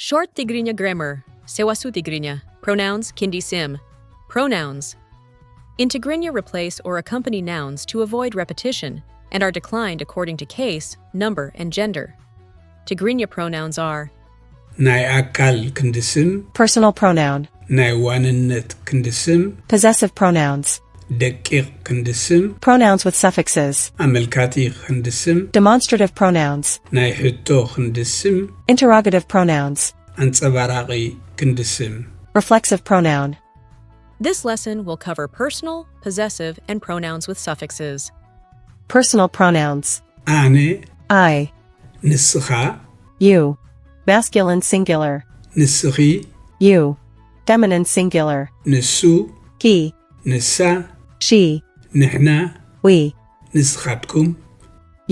Short Tigrinya Grammar, ሰዋስው Tigrinya, Pronouns, Kindi Sim. Pronouns. In Tigrinya replace or accompany nouns to avoid repetition and are declined according to case, number, and gender. Tigrinya pronouns are ናይ ኣካል ክንዲ ስም personal pronoun, ናይ ዋንነት ክንዲ ስም possessive pronouns, ደቂቕ ክንዲ ስም pronouns with suffixes, ኣመልካቲ ክንዲ ስም demonstrative pronouns, ናይ ሕቶ ክንዲ ስም interrogative pronouns, ኣንጸባራቒ ክንዲ ስም reflexive pronoun. This lesson will cover personal, possessive, and pronouns with suffixes. Personal pronouns. ኣነ I, ንስኻ you, masculine singular, ንስኺ you, feminine singular, ንሱ he, ንሳ she, ንሕና we, ንስኻትኩም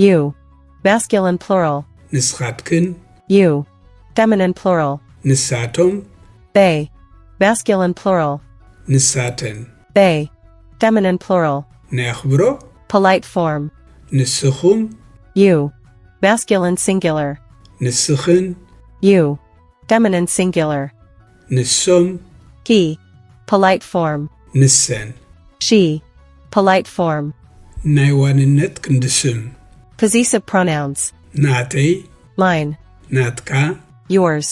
you, masculine plural, ንስኻትክን you, feminine plural, ንሳቶም they, masculine plural, ንሳተን they, feminine plural, ናይ ኣኽብሮ polite form, ንስኹም you, masculine singular, ንስኽን you, feminine singular, ንሶም he, polite form, ንሰን she, polite form. ናይ ዋንነት ክንዲ ስም Possessive pronouns. ናተይ Mine, ናትካ yours,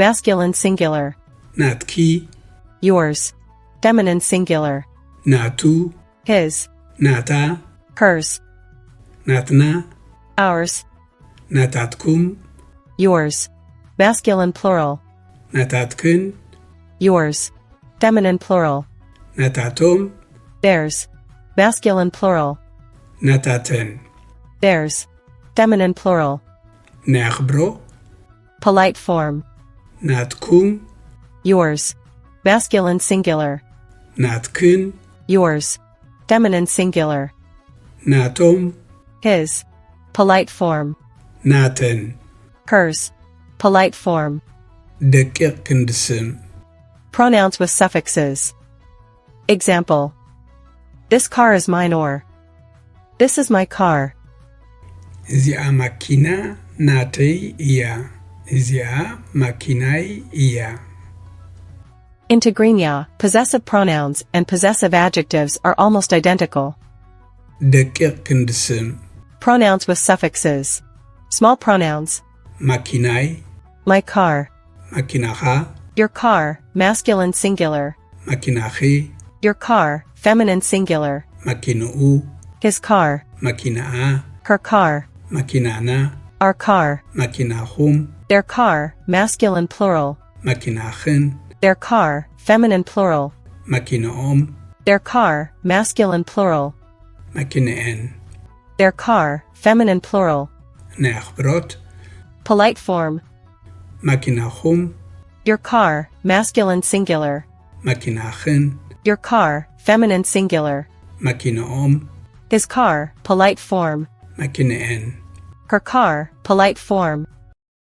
masculine singular, ናትኪ yours, feminine singular, ናቱ his, ናታ hers, ናትና ours, ናታትኩም yours, masculine plural, ናታትክን yours, feminine plural, ናታቶም theirs, masculine plural, ናታተን theirs, feminine plural, ናይ ኣኽብሮ polite form, ናትኩም yours, masculine singular, ናትክን yours, feminine singular, ናቶም his, polite form, ናተን hers, polite form. ደቂቕ ክንዲ ስም Pronouns with suffixes. Example. This car is mine or this is my car. እዚኣ ማኪና ናተይ እያ እዚኣ ማኪናይ እያ In Tigrinya, possessive pronouns and possessive adjectives are almost identical. ደቂቕ ክንዲ ስም Pronouns with suffixes. Small pronouns. ማኪናይ My car. ማኪናኻ Your car, masculine singular. ማኪናኺ Your car, feminine singular. ማኪንኡ His car. ማኪናኣ Her car. ማኪናና Our car. ማኪናኹም Their car, masculine plural. ማኪናኽን Their car, feminine plural. ማኪንኦም Their car, masculine plural. ማኪንአን Their car, feminine plural. ናይ ኣኽብሮት Polite form. ማኪናኹም Your car, masculine singular. ማኪናኽን Your car, feminine singular. ማኪንኦም His car, polite form. ማኪንአን Her car, polite form.